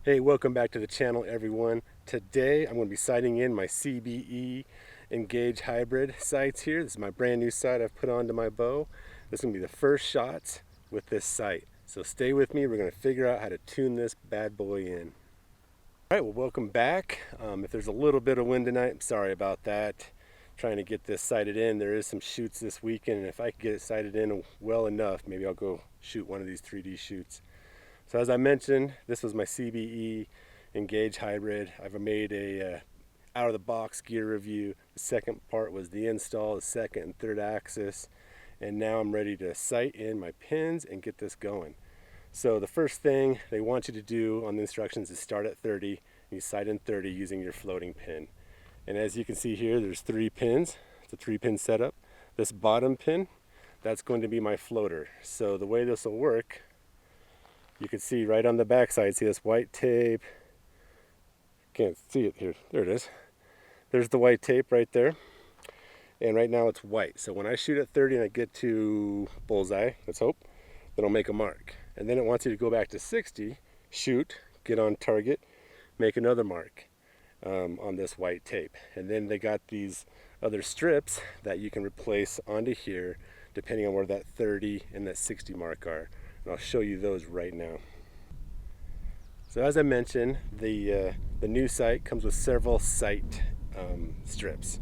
Hey, welcome back to the channel, everyone. Today I'm going to be sighting in my CBE Engage Hybrid sights here. This is my brand new sight I've put onto my bow. This is going to be the first shots with this sight. So stay with me, we're going to figure out how to tune this bad boy in. Alright, well, welcome back. If there's a little bit of wind tonight, I'm sorry about that. Trying to get this sighted in. There is some shoots this weekend, and if I could get it sighted in well enough, maybe I'll go shoot one of these 3D shoots. So as I mentioned, this was my CBE Engage Hybrid. I've made a out-of-the-box gear review. The second part was the install, the second and third axis, and now I'm ready to sight in my pins and get this going. So the first thing they want you to do on the instructions is start at 30, and you sight in 30 using your floating pin. And as you can see here, there's 3 pins. It's a 3-pin setup. This bottom pin, that's going to be my floater. So the way this will work, you can see right on the back side, see this white tape? Can't see it here. There it is. There's the white tape right there. And right now it's white. So when I shoot at 30 and I get to bullseye, let's hope, then I'll make a mark. And then it wants you to go back to 60, shoot, get on target, make another mark on this white tape. And then they got these other strips that you can replace onto here depending on where that 30 and that 60 mark are. And I'll show you those right now. So as I mentioned, the new sight comes with several sight strips.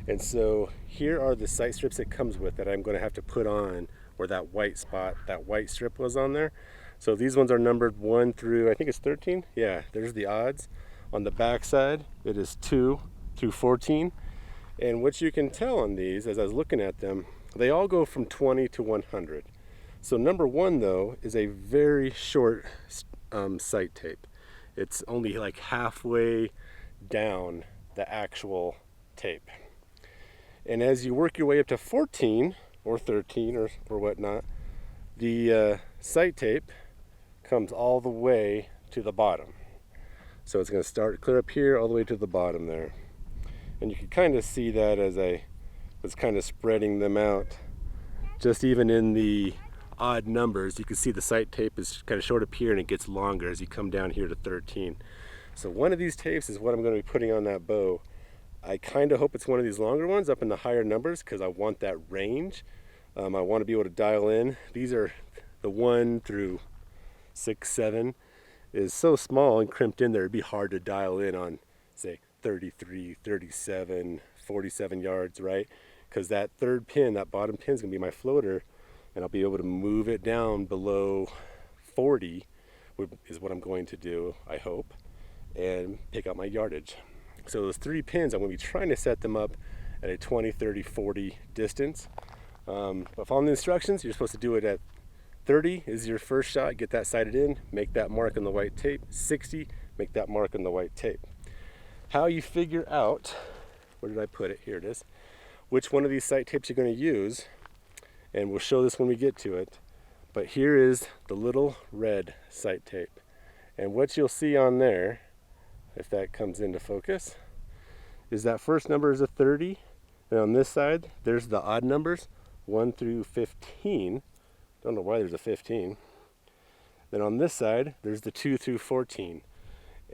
And so here are the sight strips it comes with that I'm going to have to put on where that white spot, that white strip was on there. So these ones are numbered 1 through, I think it's 13. Yeah, there's the odds. On the back side, it is 2 through 14. And what you can tell on these, as I was looking at them, they all go from 20 to 100. So number 1 though is a very short sight tape. It's only like halfway down the actual tape. And as you work your way up to 14 or 13 or whatnot, the sight tape comes all the way to the bottom. So it's going to start clear up here all the way to the bottom there. And you can kind of see that as I was kind of spreading them out, just even in the odd numbers, you can see the sight tape is kind of short up here and it gets longer as you come down here to 13. So one of these tapes is what I'm going to be putting on that bow. I kind of hope it's one of these longer ones up in the higher numbers because I want that range. I want to be able to dial in. These are the 1 through 6, 7 is so small and crimped in there, it'd be hard to dial in on, say, 33, 37, 47 yards, right? Because that third pin, that bottom pin is going to be my floater, and I'll be able to move it down below 40 is what I'm going to do, I hope, and pick out my yardage. So those 3 pins, I'm going to be trying to set them up at a 20, 30, 40 distance. But following the instructions, you're supposed to do it at 30 is your first shot, get that sighted in, make that mark on the white tape. 60, make that mark on the white tape. How you figure out, where did I put it? Here it is. Which one of these sight tapes you're going to use, and we'll show this when we get to it. But here is the little red sight tape. And what you'll see on there, if that comes into focus, is that first number is a 30. And on this side, there's the odd numbers, 1 through 15. Don't know why there's a 15. Then on this side, there's the 2 through 14.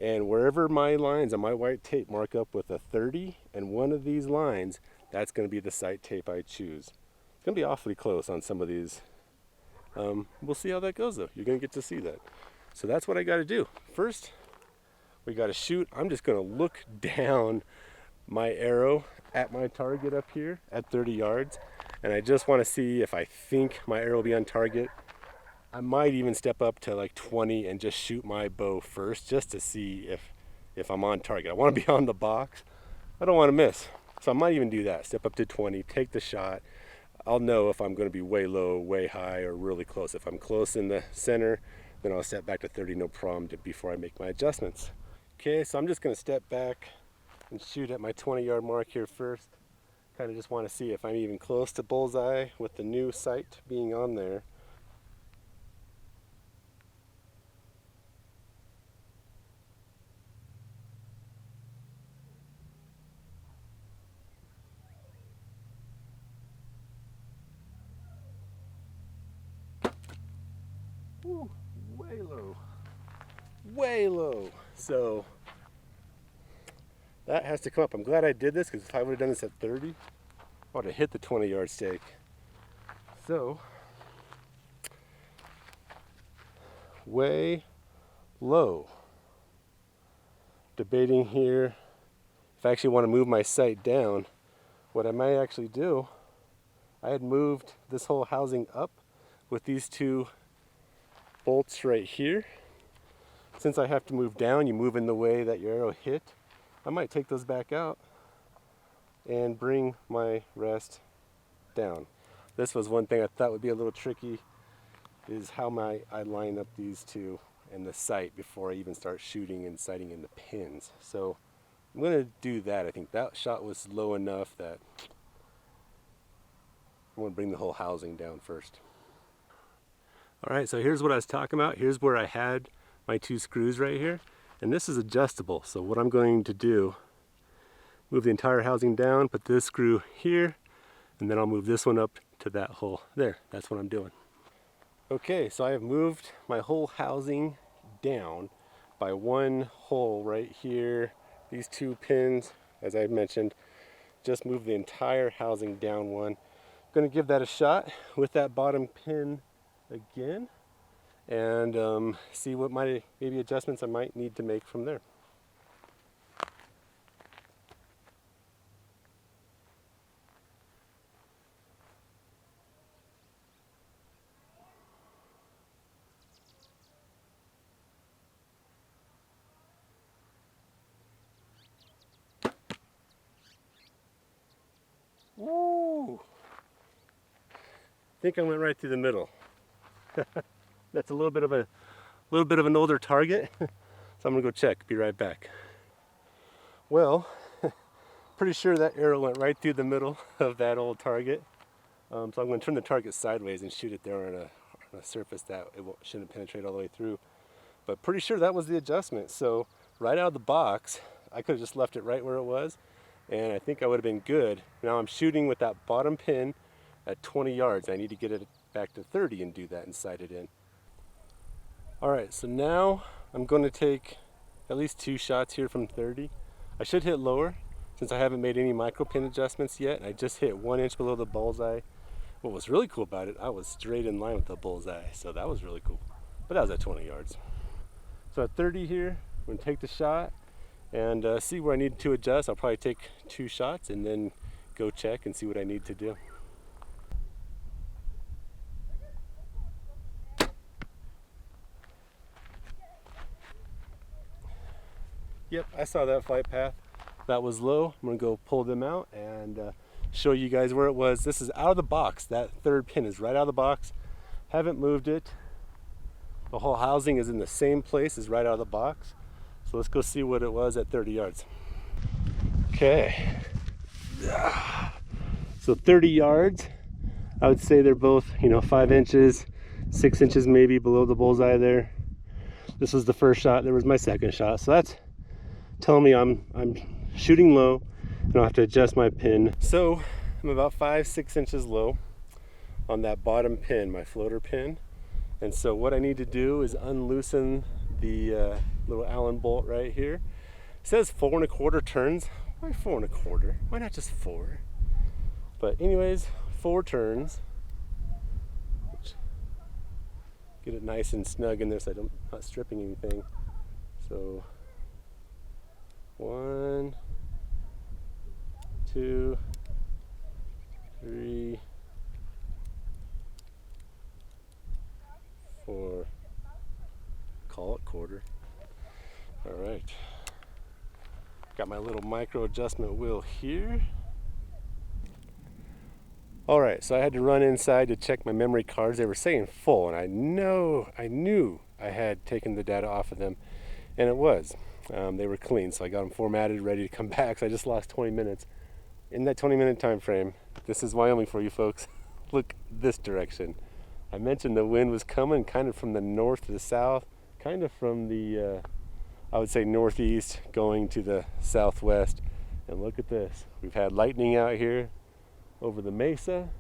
And wherever my lines on my white tape mark up with a 30 and one of these lines, that's going to be the sight tape I choose. It's going to be awfully close on some of these. We'll see how that goes though. You're going to get to see that. So that's what I got to do. First, we got to shoot. I'm just going to look down my arrow at my target up here at 30 yards. And I just want to see if I think my arrow will be on target. I might even step up to like 20 and just shoot my bow first just to see if I'm on target. I want to be on the box. I don't want to miss. So I might even do that. Step up to 20, take the shot. I'll know if I'm going to be way low, way high, or really close. If I'm close in the center, then I'll step back to 30, no problem, before I make my adjustments. Okay, so I'm just going to step back and shoot at my 20-yard mark here first. Kind of just want to see if I'm even close to bullseye with the new sight being on there. Ooh, way low. way low. So that has to come up. I'm glad I did this, because if I would have done this at 30, I would have hit the 20-yard stake. So way low. Debating here if I actually want to move my sight down. What I might actually do, I had moved this whole housing up with these two bolts right here. Since I have to move down, you move in the way that your arrow hit. I might take those back out and bring my rest down. This was one thing I thought would be a little tricky, is how I line up these two and the sight before I even start shooting and sighting in the pins. So I'm going to do that. I think that shot was low enough that I'm going to bring the whole housing down first. All right, so here's what I was talking about. Here's where I had my two screws right here, and this is adjustable. So what I'm going to do, move the entire housing down, put this screw here, and then I'll move this one up to that hole there. That's what I'm doing. Okay, so I have moved my whole housing down by one hole right here. These two pins, as I mentioned, just move the entire housing down one. I'm going to give that a shot with that bottom pin again, and see what maybe adjustments I might need to make from there. Woo! I think I went right through the middle. That's a little bit of an older target, so I'm gonna go check. Be right back. Well, pretty sure that arrow went right through the middle of that old target. So I'm going to turn the target sideways and shoot it there on a surface that it shouldn't penetrate all the way through. But pretty sure that was the adjustment. So right out of the box, I could have just left it right where it was, and I think I would have been good. Now I'm shooting with that bottom pin at 20 yards. I need to get it back to 30 and do that and sight it in. All right, so now I'm going to take at least 2 shots here from 30. I should hit lower since I haven't made any micro pin adjustments yet. I just hit 1 inch below the bullseye. What was really cool about it, I was straight in line with the bullseye, so that was really cool. But that was at 20 yards. So at 30 here, I'm going to take the shot and see where I need to adjust. I'll probably take 2 shots and then go check and see what I need to do. Yep, I saw that flight path. That was low. I'm gonna go pull them out and show you guys where it was. This is out of the box. That third pin is right out of the box. Haven't moved it. The whole housing is in the same place as right out of the box. So let's go see what it was at 30 yards. Okay. So 30 yards, I would say they're both, 5 inches, 6 inches maybe below the bullseye there. This was the first shot. There was my second shot. So that's telling me I'm shooting low and I'll have to adjust my pin. So I'm about 5-6 inches low on that bottom pin, my floater pin. And so what I need to do is unloosen the little Allen bolt right here. It says 4 1/4 turns. Why 4 1/4? Why not just 4? But anyways, 4 turns. Get it nice and snug in there so I'm not stripping anything. So 1, 2, 3, 4. Call it quarter. All right. Got my little micro adjustment wheel here. All right, so I had to run inside to check my memory cards. They were saying full, and I knew I had taken the data off of them, and it was. They were clean, so I got them formatted, ready to come back. So I just lost 20 minutes. In that 20-minute time frame, this is Wyoming for you folks. Look this direction. I mentioned the wind was coming kind of from the north to the south, kind of from the, I would say northeast going to the southwest. And look at this. We've had lightning out here over the mesa.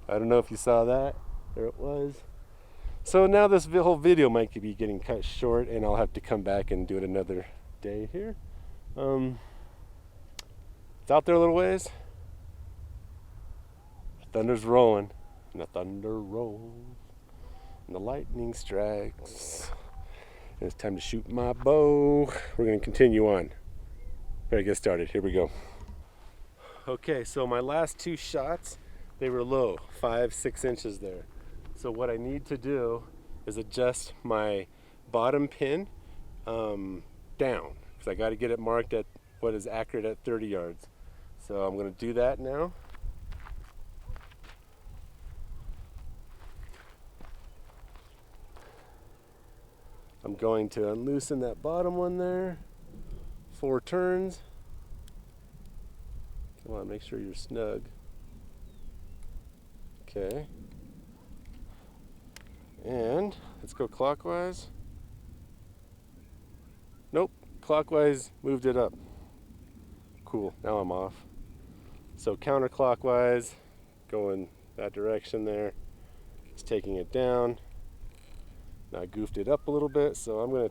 I don't know if you saw that. There it was. So now this whole video might be getting cut short, and I'll have to come back and do it another day here. It's out there a little ways. The thunder's rolling, and the thunder rolls, and the lightning strikes. And it's time to shoot my bow. We're gonna continue on. Better get started. Here we go. Okay, so my last two shots, they were low, 5-6 inches there. So what I need to do is adjust my bottom pin down, because I got to get it marked at what is accurate at 30 yards. So I'm going to do that now. I'm going to unloosen that bottom one there, 4 turns. Come on, make sure you're snug. Okay. And let's go clockwise. Nope, clockwise moved it up. Cool, now I'm off. So counterclockwise, going that direction there. Just taking it down. Now I goofed it up a little bit, so I'm gonna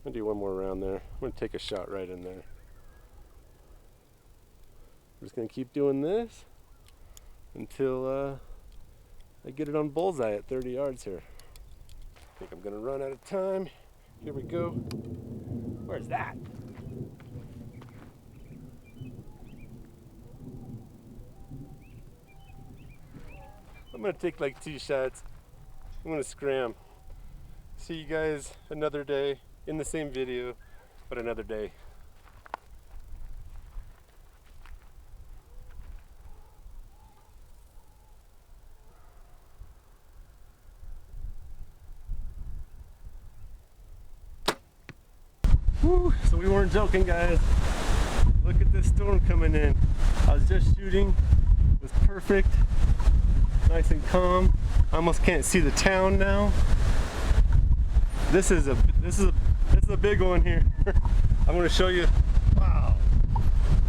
do one more round there. I'm gonna take a shot right in there. I'm just gonna keep doing this until I get it on bullseye at 30 yards here. I think I'm gonna run out of time. Here we go. Where's that? I'm gonna take like 2 shots. I'm gonna scram. See you guys another day in the same video, but another day. Woo, so we weren't joking, guys. Look at this storm coming in. I was just shooting. It was perfect. Nice and calm. I almost can't see the town now. This is a big one here. I'm going to show you. Wow.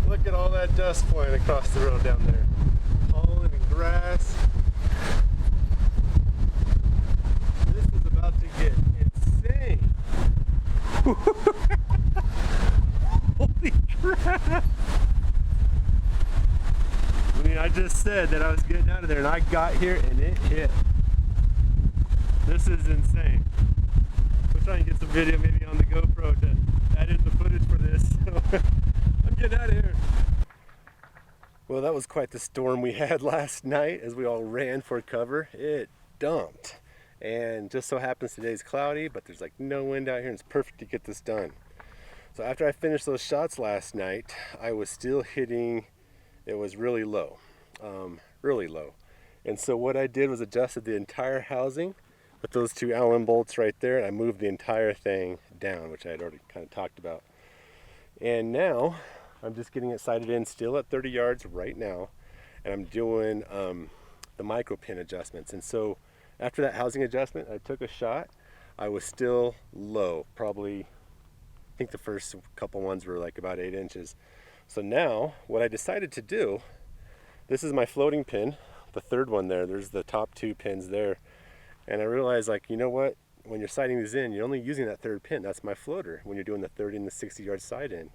Look at all that dust flying across the road down there. Pollen and grass. This is about to get insane. Holy crap! I mean, I just said that I was getting out of there, and I got here and it hit. This is insane. We'll try and get some video maybe on the GoPro to add in the footage for this. So I'm getting out of here. Well, that was quite the storm we had last night as we all ran for cover. It dumped. And just so happens today's cloudy, but there's like no wind out here, and it's perfect to get this done. So after I finished those shots last night, I was still hitting, it was really low, really low. And so what I did was adjusted the entire housing with those 2 Allen bolts right there, and I moved the entire thing down, which I had already kind of talked about. And now I'm just getting it sighted in still at 30 yards right now, and I'm doing the micro pin adjustments. And so after that housing adjustment, I took a shot. I was still low, probably, I think the first couple ones were like about 8 inches. So now what I decided to do, this is my floating pin, the 3rd one there. There's the top 2 pins there. And I realized, like, you know what? When you're sighting these in, you're only using that 3rd pin. That's my floater when you're doing the 30 and the 60 yard sight in.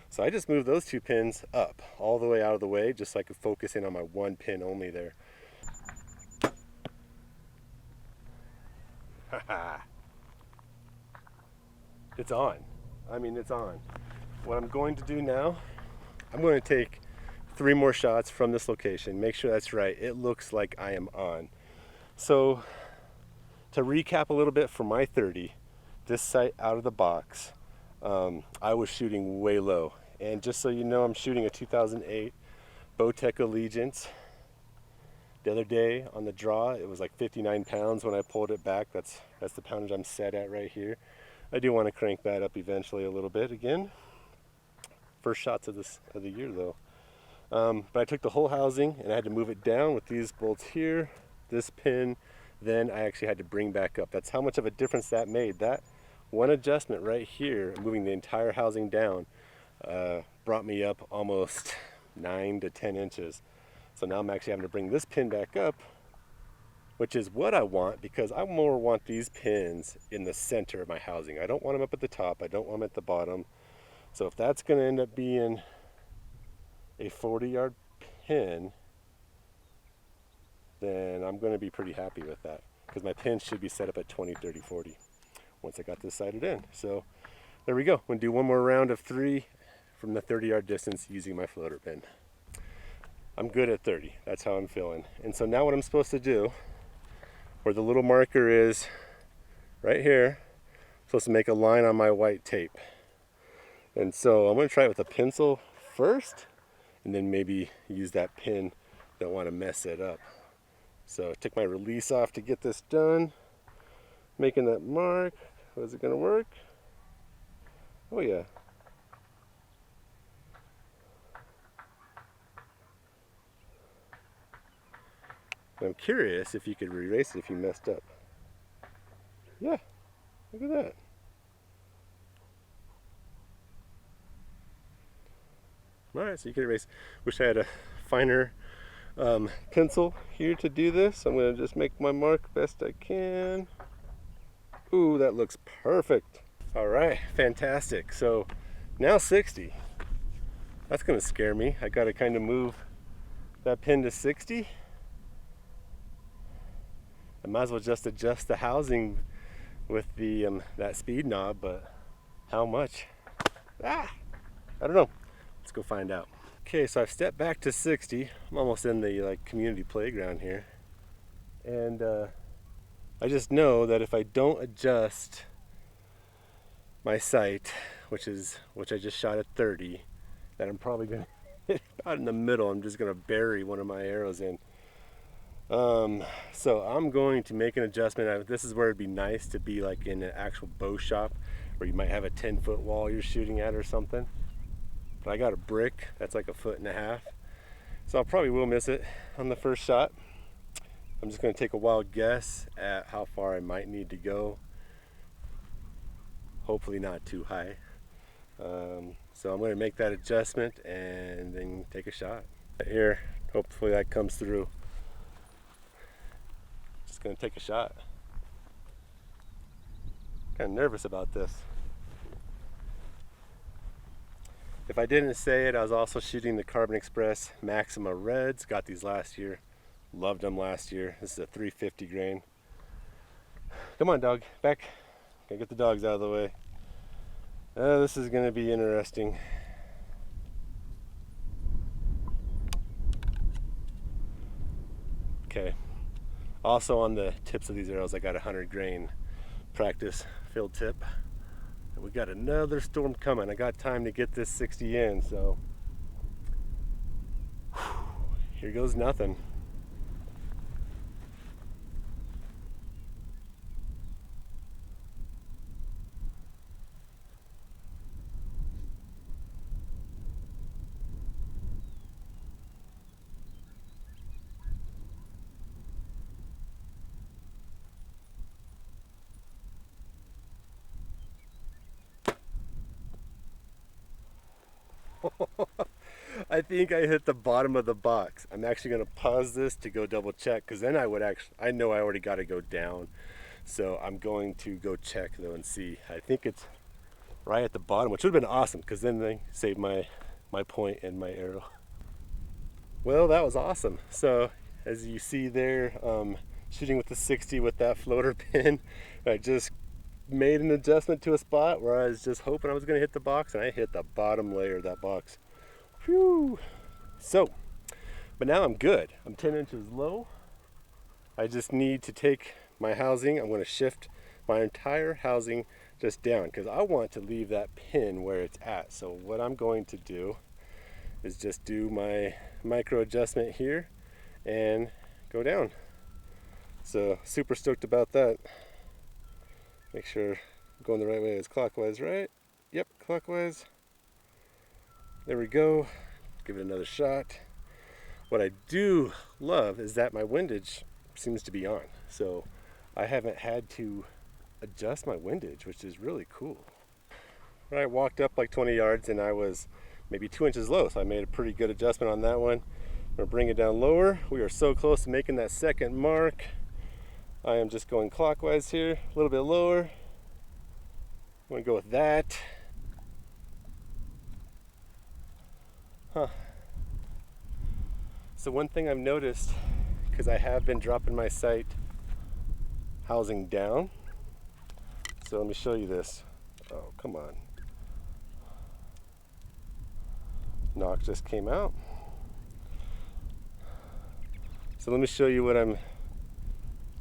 So I just moved those 2 pins up all the way out of the way, just so I could focus in on my 1 pin only there. It's on. I mean, it's on. What I'm going to do now, I'm going to take 3 more shots from this location, make sure that's right. It looks like I am on. So to recap a little bit for my 30, this sight out of the box, I was shooting way low. And just so you know, I'm shooting a 2008 Bowtech Allegiance. The other day on the draw, it was like 59 pounds when I pulled it back. That's the poundage I'm set at right here. I do want to crank that up eventually a little bit again. First shots of the year though. But I took the whole housing and I had to move it down with these bolts here, this pin, then I actually had to bring back up. That's how much of a difference that made. That one adjustment right here, moving the entire housing down, brought me up almost 9 to 10 inches. So now I'm actually having to bring this pin back up which is what I want, because I more want these pins in the center of my housing. I don't want them up at the top, I don't want them at the bottom. So if that's going to end up being a 40-yard pin, then I'm going to be pretty happy with that, because my pins should be set up at 20, 30, 40 once I got this sighted in. So there we go. I'm going to do one more round of 3 from the 30-yard distance using my floater pin. I'm good at 30. That's how I'm feeling. And so now what I'm supposed to do, where the little marker is right here, I'm supposed to make a line on my white tape. And so I'm going to try it with a pencil first, and then maybe use that pin. Don't want to mess it up. So take my release off to get this done. Making that mark. Was it going to work? Oh yeah. I'm curious if you could erase it if you messed up. Yeah, look at that. Alright, so you can erase. Wish I had a finer pencil here to do this. I'm going to just make my mark best I can. Ooh, that looks perfect. Alright, fantastic. So now 60. That's going to scare me. I got to kind of move that pin to 60. I might as well just adjust the housing with the that speed knob, but how much? I don't know. Let's go find out. Okay, so I've stepped back to 60. I'm almost in the community playground here, and I just know that if I don't adjust my sight, which I just shot at 30, that I'm probably gonna hit about in the middle. I'm just gonna bury one of my arrows in. So I'm going to make an adjustment. This is where it'd be nice to be like in an actual bow shop where you might have a 10-foot wall you're shooting at or something. But I got a brick that's like 1.5 feet. So I probably will miss it on the first shot. I'm just going to take a wild guess at how far I might need to go. Hopefully not too high. So I'm going to make that adjustment and then take a shot. Here, hopefully that comes through. Just going to take a shot. Kind of nervous about this. If I didn't say it, I was also shooting the Carbon Express Maxima Reds. Got these last year. Loved them last year. This is a 350 grain. Come on, dog. Back. Gotta get the dogs out of the way. This is going to be interesting. Okay. Also on the tips of these arrows, I got a 100 grain practice field tip. And we got another storm coming. I got time to get this 60 in, so here goes nothing. I think I hit the bottom of the box. I'm actually going to pause this to go double check, because then I know I already got to go down. So I'm going to go check though and see. I think it's right at the bottom, which would have been awesome, because then they saved my point and my arrow. Well, that was awesome. So as you see there, shooting with the 60 with that floater pin, I just made an adjustment to a spot where I was just hoping I was going to hit the box, and I hit the bottom layer of that box. Whew. So, but now I'm good. I'm 10 inches low. I just need to take my housing. I'm going to shift my entire housing just down, because I want to leave that pin where it's at. So what I'm going to do is just do my micro adjustment here and go down. So super stoked about that. Make sure I'm going the right way. It's clockwise, right? Yep, clockwise. There we go. Give it another shot. What I do love is that my windage seems to be on. So I haven't had to adjust my windage, which is really cool. I walked up like 20 yards and I was maybe 2 inches low. So I made a pretty good adjustment on that one. I'm gonna bring it down lower. We are so close to making that second mark. I am just going clockwise here, a little bit lower. I'm going to go with that. So one thing I've noticed, because I have been dropping my sight housing down. So let me show you this. Oh, come on. Knock just came out. So let me show you what I'm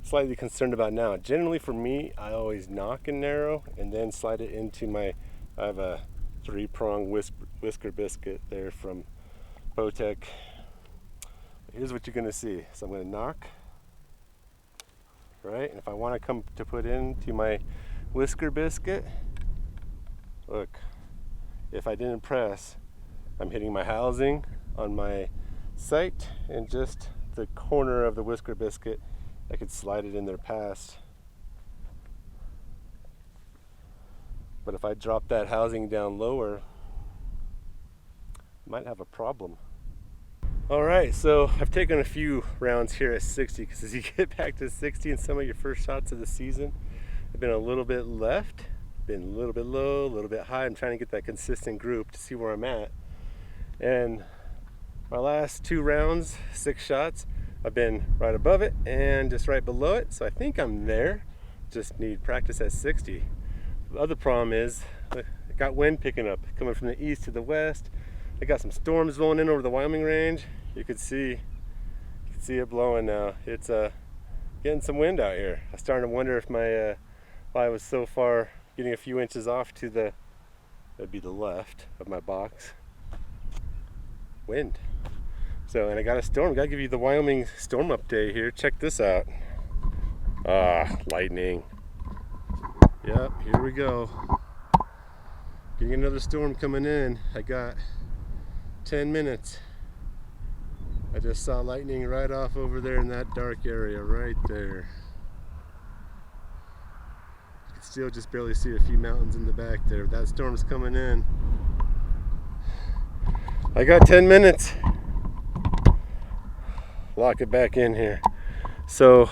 slightly concerned about now. Generally for me, I always knock and narrow and then slide it into I have a 3-prong whisker biscuit there from Bowtech. Here's what you're gonna see. So I'm gonna knock, right? And if I wanna come to put into my whisker biscuit, look, if I didn't press, I'm hitting my housing on my sight and just the corner of the whisker biscuit, I could slide it in there past. But if I drop that housing down lower, I might have a problem. All right, so I've taken a few rounds here at 60 because as you get back to 60 in some of your first shots of the season, I've been a little bit left, been a little bit low, a little bit high. I'm trying to get that consistent group to see where I'm at. And my last 2 rounds, 6 shots, I've been right above it and just right below it. So I think I'm there. Just need practice at 60. The other problem is I got wind picking up, coming from the east to the west. I got some storms rolling in over the Wyoming range. You can see it blowing now. It's getting some wind out here. I'm starting to wonder if my why I was so far getting a few inches off to that'd be the left of my box. Wind. So, and I got a storm. Gotta give you the Wyoming storm update here. Check this out. Lightning. Yep, here we go. Getting another storm coming in. I got 10 minutes. I just saw lightning right off over there in that dark area right there. You can still just barely see a few mountains in the back there. That storm's coming in. I got 10 minutes. Lock it back in here. So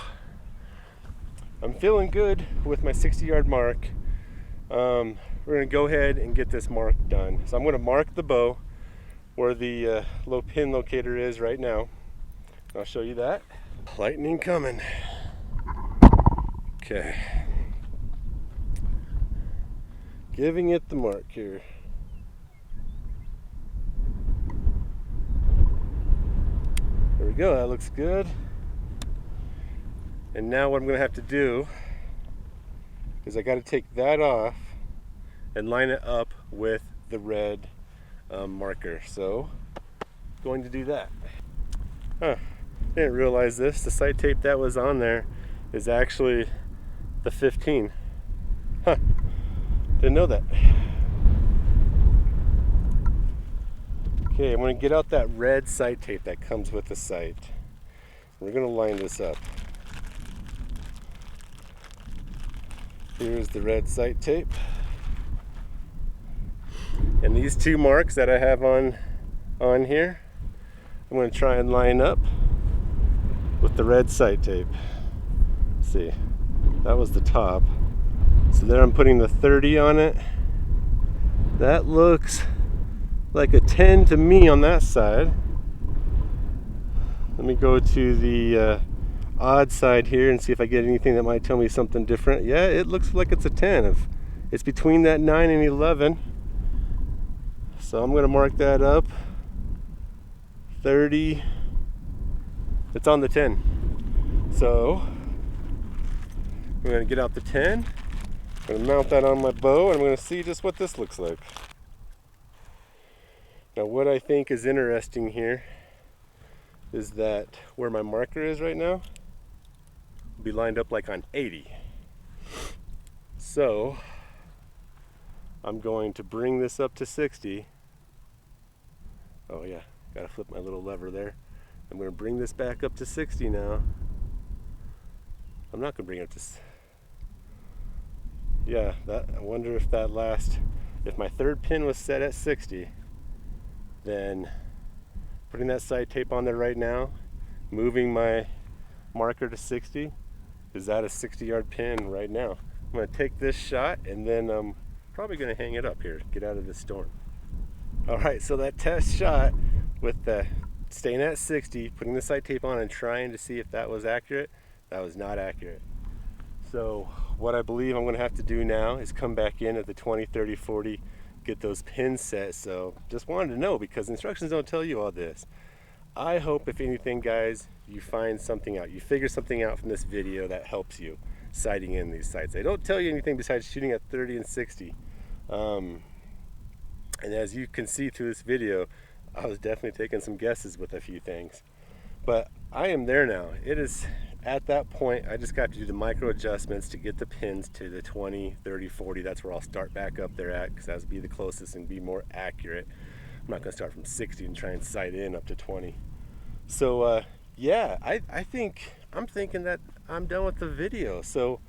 I'm feeling good with my 60-yard mark. We're gonna go ahead and get this mark done. So I'm gonna mark the bow where the low pin locator is right now. I'll show you that. Lightning coming. Okay. Giving it the mark here. There we go, that looks good. And now what I'm gonna have to do is I gotta take that off and line it up with the red marker. So, going to do that. Didn't realize this. The sight tape that was on there is actually the 15. Didn't know that. Okay, I'm going to get out that red sight tape that comes with the sight. We're going to line this up. Here's the red sight tape. And these 2 marks that I have on here, I'm going to try and line up with the red sight tape. Let's see, that was the top. So there I'm putting the 30 on it. That looks like a 10 to me on that side. Let me go to the odd side here and see if I get anything that might tell me something different. Yeah, it looks like it's a 10. It's between that 9 and 11. So I'm going to mark that up. 30. It's on the 10. So I'm going to get out the 10. I'm going to mount that on my bow and I'm going to see just what this looks like. Now what I think is interesting here is that where my marker is right now will be lined up like on 80. So I'm going to bring this up to 60. Oh yeah, gotta flip my little lever there. I'm going to bring this back up to 60 now. I'm not going to bring it up to... Yeah, I wonder if if my 3rd pin was set at 60, then putting that sight tape on there right now, moving my marker to 60, is at a 60-yard pin right now. I'm going to take this shot and then I'm probably going to hang it up here, get out of this storm. All right, so that test shot with the staying at 60, putting the sight tape on and trying to see if that was accurate, that was not accurate. So what I believe I'm going to have to do now is come back in at the 20, 30, 40, get those pins set. So just wanted to know, because instructions don't tell you all this. I hope, if anything, guys, you find something out. You figure something out from this video that helps you sighting in these sights. They don't tell you anything besides shooting at 30 and 60. And as you can see through this video, I was definitely taking some guesses with a few things. But I am there now. It is at that point. I just got to do the micro adjustments to get the pins to the 20, 30, 40. That's where I'll start back up there at, because that would be the closest and be more accurate. I'm not going to start from 60 and try and sight in up to 20. So yeah, I'm thinking that I'm done with the video. So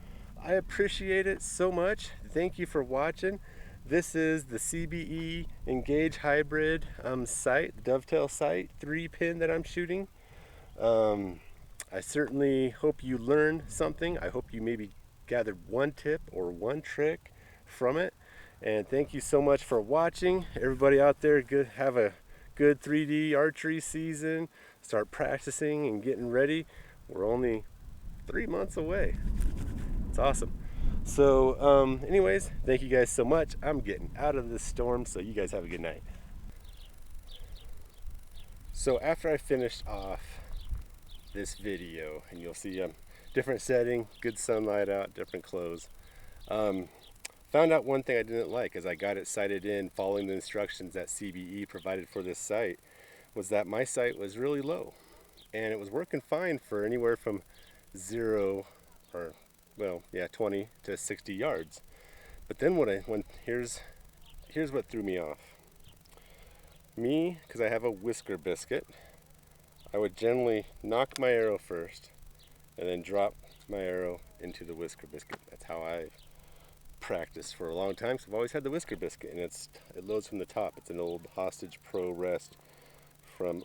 I appreciate it so much. Thank you for watching. This is the CBE Engage Hybrid sight, the dovetail sight, 3-pin that I'm shooting. I certainly hope you learned something. I hope you maybe gathered one tip or one trick from it. And thank you so much for watching. Everybody out there, have a good 3D archery season. Start practicing and getting ready. We're only 3 months away. It's awesome. So anyways, thank you guys so much. I'm getting out of this storm, so you guys have a good night. So after I finished off this video, and you'll see different setting, good sunlight out, different clothes. Found out one thing I didn't like as I got it sighted in following the instructions that CBE provided for this sight, was that my sight was really low. And it was working fine for anywhere from 0 or, well, yeah, 20 to 60 yards. But then here's what threw me off. Me, because I have a whisker biscuit, I would generally knock my arrow first and then drop my arrow into the whisker biscuit. That's how I practiced for a long time, because I've always had the whisker biscuit, and it loads from the top. It's an old Hostage Pro rest from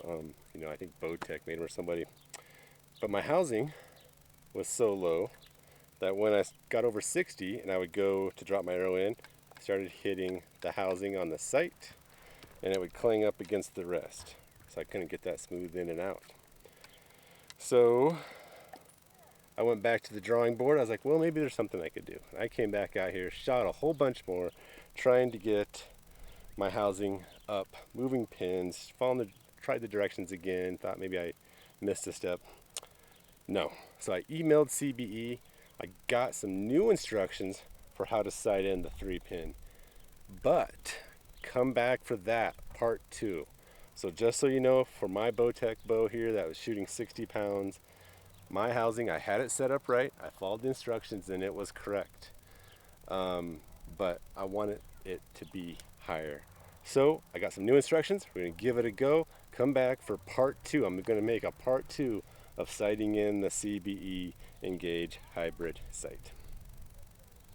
I think Bowtech made them or somebody. But my housing was so low that when I got over 60 and I would go to drop my arrow in, I started hitting the housing on the sight, and it would clang up against the rest. So I couldn't get that smooth in and out. So I went back to the drawing board. I was like, well, maybe there's something I could do. I came back out here, shot a whole bunch more, trying to get my housing up, moving pins, tried the directions again, thought maybe I missed a step. No. So I emailed CBE. I got some new instructions for how to sight in the 3-pin. But come back for that, part 2. So just so you know, for my Bowtech bow here that was shooting 60 pounds, my housing, I had it set up right. I followed the instructions and it was correct. But I wanted it to be higher. So I got some new instructions. We're going to give it a go. Come back for part 2. I'm going to make a part 2 of sighting in the CBE Engage Hybrid sight.